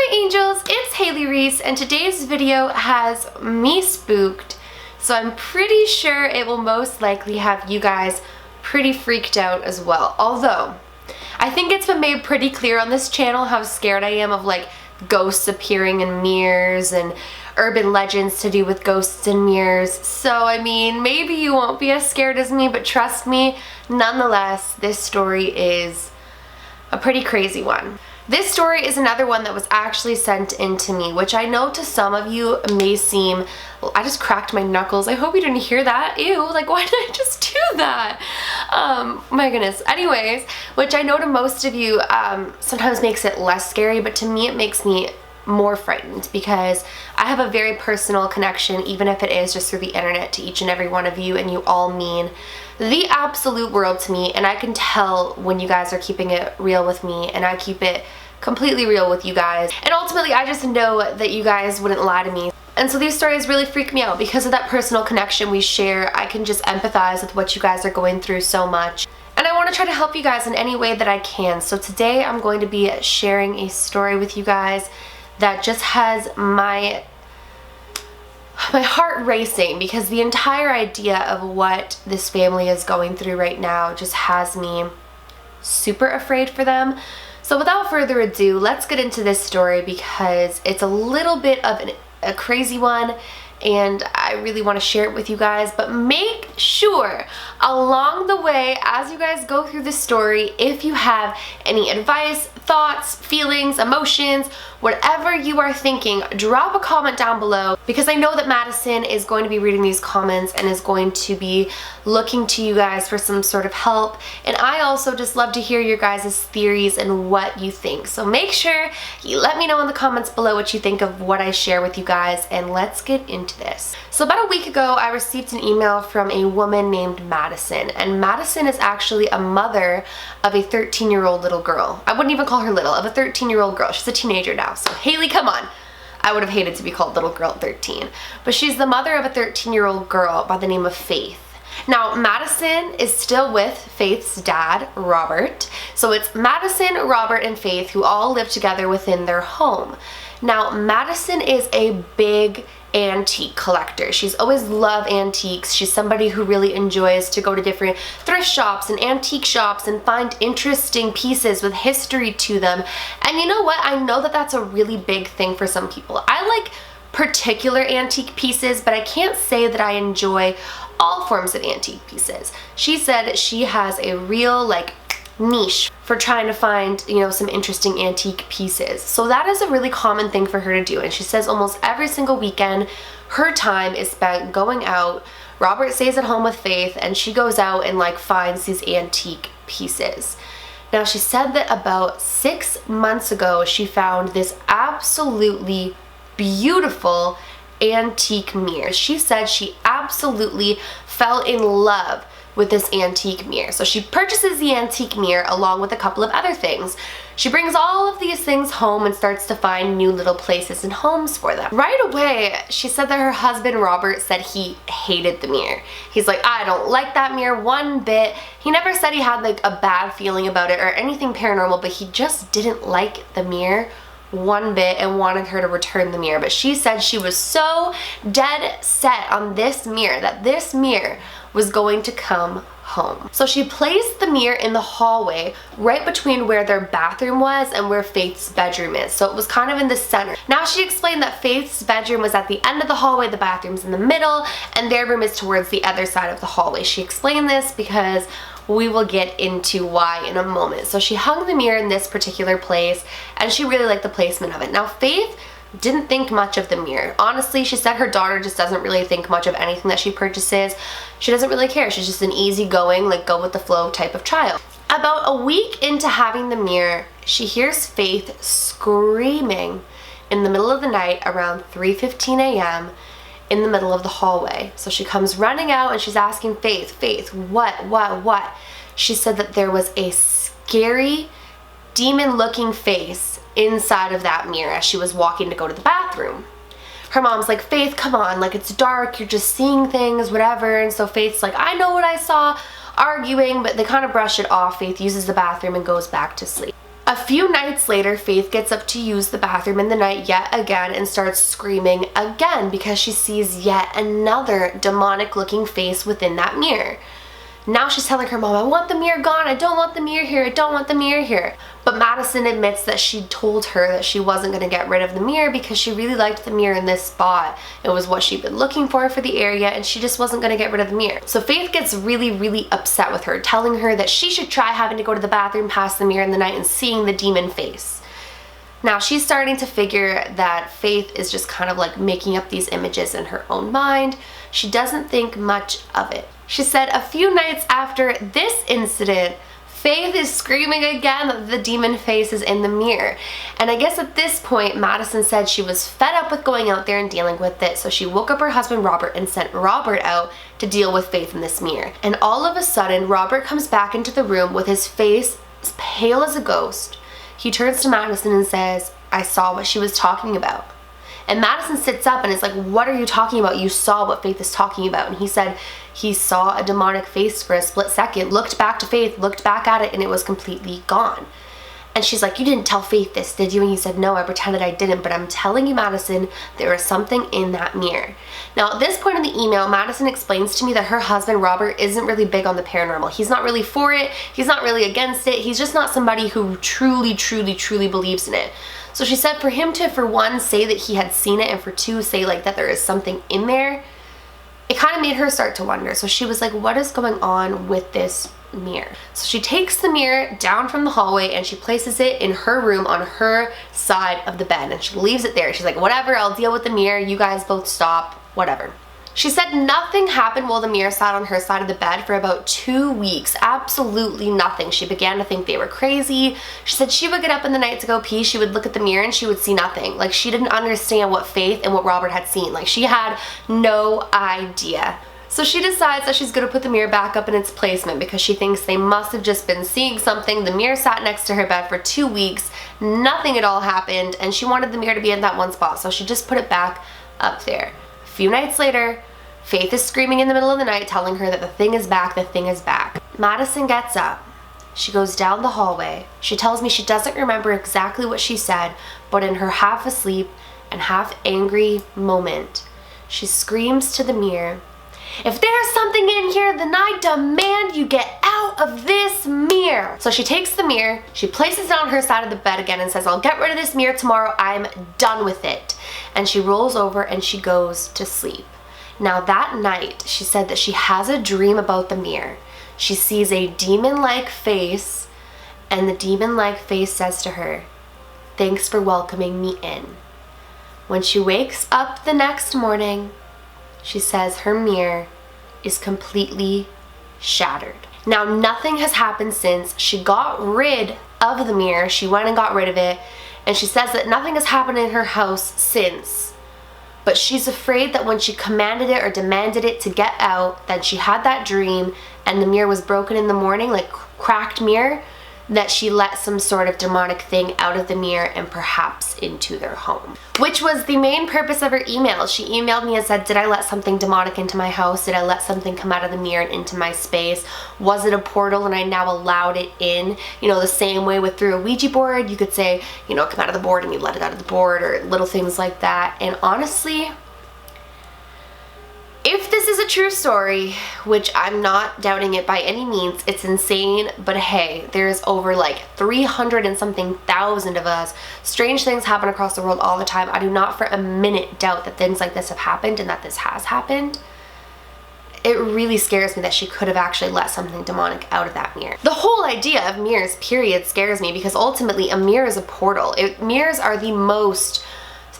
Hi angels, it's Hailey Reese, and today's video has me spooked, so I'm pretty sure it will most likely have you guys pretty freaked out as well. Although, I think it's been made pretty clear on this channel how scared I am of like ghosts appearing in mirrors and urban legends to do with ghosts and mirrors. So I mean, maybe you won't be as scared as me, but trust me, nonetheless, this story is a pretty crazy one. This story is another one that was actually sent in to me, which I know to some of you may seem, well, I just cracked my knuckles. I hope you didn't hear that. Ew, like why did I just do that? My goodness. Anyways, which I know to most of you sometimes makes it less scary, but to me it makes me more frightened because I have a very personal connection, even if it is just through the internet, to each and every one of you, and you all mean the absolute world to me, and I can tell when you guys are keeping it real with me, and I keep it completely real with you guys, and ultimately I just know that you guys wouldn't lie to me. And so these stories really freak me out because of that personal connection we share. I can just empathize with what you guys are going through so much, and I want to try to help you guys in any way that I can. So today I'm going to be sharing a story with you guys that just has my heart racing, because the entire idea of what this family is going through right now just has me super afraid for them. So without further ado, let's get into this story because it's a little bit of a crazy one, and I really want to share it with you guys. But make sure along the way, as you guys go through this story, if you have any advice, thoughts, feelings, emotions, whatever you are thinking, drop a comment down below, because I know that Madison is going to be reading these comments and is going to be looking to you guys for some sort of help. And I also just love to hear your guys' theories and what you think. So make sure you let me know in the comments below what you think of what I share with you guys, and let's get into this. So about a week ago, I received an email from a woman named Madison, and Madison is actually a mother of a 13-year-old little girl. I wouldn't even call her little, of a 13-year-old girl. She's a teenager now. So Hailey, come on. I would have hated to be called little girl at 13. But she's the mother of a 13-year-old girl by the name of Faith. Now, Madison is still with Faith's dad, Robert. So it's Madison, Robert, and Faith who all live together within their home. Now, Madison is a big antique collector. She's always loved antiques. She's somebody who really enjoys to go to different thrift shops and antique shops and find interesting pieces with history to them. And you know what? I know that that's a really big thing for some people. I like particular antique pieces, but I can't say that I enjoy all forms of antique pieces. She said she has a real niche for trying to find, you know, some interesting antique pieces. So that is a really common thing for her to do, and she says almost every single weekend her time is spent going out. Robert stays at home with Faith, and she goes out and finds these antique pieces. Now, she said that about 6 months ago she found this absolutely beautiful antique mirror. She said she absolutely fell in love with this antique mirror. So she purchases the antique mirror along with a couple of other things. She brings all of these things home and starts to find new little places and homes for them. Right away, she said that her husband Robert said he hated the mirror. He's like, I don't like that mirror one bit. He never said he had a bad feeling about it or anything paranormal, but he just didn't like the mirror one bit and wanted her to return the mirror. But she said she was so dead set on this mirror that this mirror was going to come home. So she placed the mirror in the hallway right between where their bathroom was and where Faith's bedroom is. So it was kind of in the center. Now, she explained that Faith's bedroom was at the end of the hallway, the bathroom's in the middle, and their room is towards the other side of the hallway. She explained this because we will get into why in a moment. So she hung the mirror in this particular place, and she really liked the placement of it. Now, Faith didn't think much of the mirror. Honestly, she said her daughter just doesn't really think much of anything that she purchases. She doesn't really care. She's just an easygoing, go with the flow type of child. About a week into having the mirror, she hears Faith screaming in the middle of the night around 3:15 a.m. in the middle of the hallway. So she comes running out and she's asking Faith, what? She said that there was a scary, demon-looking face inside of that mirror as she was walking to go to the bathroom. Her mom's like, Faith, come on, it's dark, you're just seeing things, whatever. And so Faith's like, I know what I saw, arguing, but they kind of brush it off. Faith uses the bathroom and goes back to sleep. A few nights later, Faith gets up to use the bathroom in the night yet again and starts screaming again because she sees yet another demonic looking face within that mirror. Now she's telling her mom, I want the mirror gone, I don't want the mirror here, I don't want the mirror here. But Madison admits that she told her that she wasn't going to get rid of the mirror because she really liked the mirror in this spot. It was what she'd been looking for the area, and she just wasn't going to get rid of the mirror. So Faith gets really upset with her, telling her that she should try having to go to the bathroom past the mirror in the night and seeing the demon face. Now she's starting to figure that Faith is just kind of like making up these images in her own mind. She doesn't think much of it. She said a few nights after this incident, Faith is screaming again that the demon face is in the mirror. And I guess at this point, Madison said she was fed up with going out there and dealing with it, so she woke up her husband Robert and sent Robert out to deal with Faith in this mirror. And all of a sudden, Robert comes back into the room with his face as pale as a ghost. He turns to Madison and says, I saw what she was talking about. And Madison sits up and is like, what are you talking about? You saw what Faith is talking about. And he said he saw a demonic face for a split second, looked back to Faith, looked back at it, and it was completely gone. And she's like, you didn't tell Faith this, did you? And he said, no, I pretended I didn't, but I'm telling you, Madison, there is something in that mirror. Now, at this point in the email, Madison explains to me that her husband, Robert, isn't really big on the paranormal. He's not really for it. He's not really against it. He's just not somebody who truly believes in it. So she said for him to, for one, say that he had seen it, and for two, say like that there is something in there, it kind of made her start to wonder. So she was like, what is going on with this mirror? So she takes the mirror down from the hallway and she places it in her room on her side of the bed, and she leaves it there. She's like, whatever, I'll deal with the mirror. You guys both stop, whatever. She said nothing happened while the mirror sat on her side of the bed for about 2 weeks. Absolutely nothing. She began to think they were crazy. She said she would get up in the night to go pee. She would look at the mirror and she would see nothing. Like, she didn't understand what Faith and what Robert had seen. Like, she had no idea. So she decides that she's going to put the mirror back up in its placement because she thinks they must have just been seeing something. The mirror sat next to her bed for 2 weeks. Nothing at all happened, and she wanted the mirror to be in that one spot, so she just put it back up there. A few nights later, Faith is screaming in the middle of the night, telling her that the thing is back, the thing is back. Madison gets up. She goes down the hallway. She tells me she doesn't remember exactly what she said, but in her half asleep and half angry moment, she screams to the mirror, if there's something in here, then I demand you get out of this mirror. So she takes the mirror, she places it on her side of the bed again and says, I'll get rid of this mirror tomorrow, I'm done with it. And she rolls over and she goes to sleep. Now that night, she said that she has a dream about the mirror. She sees a demon-like face, and the demon-like face says to her, thanks for welcoming me in. When she wakes up the next morning, she says her mirror is completely shattered. Now, nothing has happened since. She got rid of the mirror. She went and got rid of it, and she says that nothing has happened in her house since. But she's afraid that when she commanded it or demanded it to get out, then she had that dream and the mirror was broken in the morning, like cracked mirror, that she let some sort of demonic thing out of the mirror and perhaps into their home. Which was the main purpose of her email. She emailed me and said, did I let something demonic into my house? Did I let something come out of the mirror and into my space? Was it a portal and I now allowed it in? You know, the same way with through a Ouija board, you could say, you know, come out of the board and you let it out of the board, or little things like that. And honestly, if this is a true story, which I'm not doubting it by any means, it's insane, but hey, there's over like 300 and something thousand of us. Strange things happen across the world all the time. I do not for a minute doubt that things like this have happened and that this has happened. It really scares me that she could have actually let something demonic out of that mirror. The whole idea of mirrors, period, scares me because ultimately a mirror is a portal. Mirrors are the most...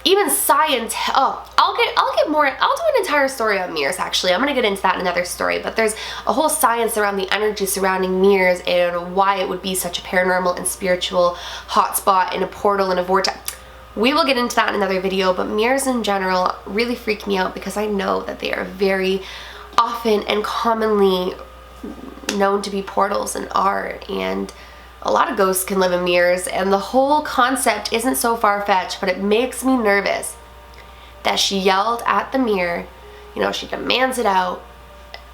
Even science, I'll do an entire story on mirrors actually. I'm gonna get into that in another story, but there's a whole science around the energy surrounding mirrors and why it would be such a paranormal and spiritual hotspot and a portal and a vortex. We will get into that in another video, but mirrors in general really freak me out because I know that they are very often and commonly known to be portals and are, and a lot of ghosts can live in mirrors, and the whole concept isn't so far-fetched, but it makes me nervous that she yelled at the mirror, you know, she demands it out,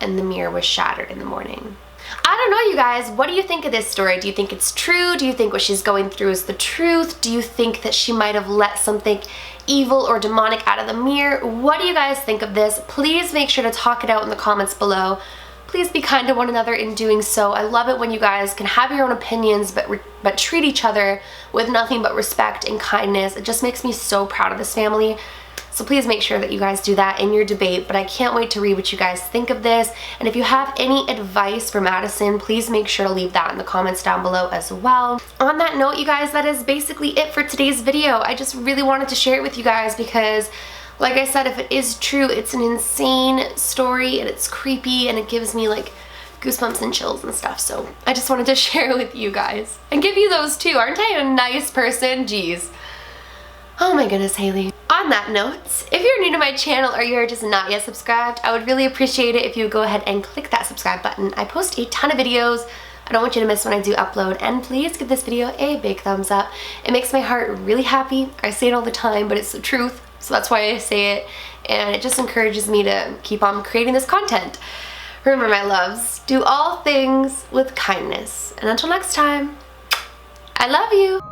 and the mirror was shattered in the morning. I don't know, you guys. What do you think of this story? Do you think it's true? Do you think what she's going through is the truth? Do you think that she might have let something evil or demonic out of the mirror? What do you guys think of this? Please make sure to talk it out in the comments below. Please be kind to one another in doing so. I love it when you guys can have your own opinions but treat each other with nothing but respect and kindness. It just makes me so proud of this family. So please make sure that you guys do that in your debate, but I can't wait to read what you guys think of this. And if you have any advice for Madison, please make sure to leave that in the comments down below as well. On that note, you guys, that is basically it for today's video. I just really wanted to share it with you guys because, like I said, if it is true, it's an insane story and it's creepy and it gives me like goosebumps and chills and stuff. So I just wanted to share it with you guys and give you those too. Aren't I a nice person? Jeez. Oh my goodness, Hailey. On that note, if you're new to my channel or you're just not yet subscribed, I would really appreciate it if you would go ahead and click that subscribe button. I post a ton of videos. I don't want you to miss when I do upload, and please give this video a big thumbs up. It makes my heart really happy. I say it all the time, but it's the truth, so that's why I say it, and it just encourages me to keep on creating this content. Remember, my loves, do all things with kindness, and until next time, I love you.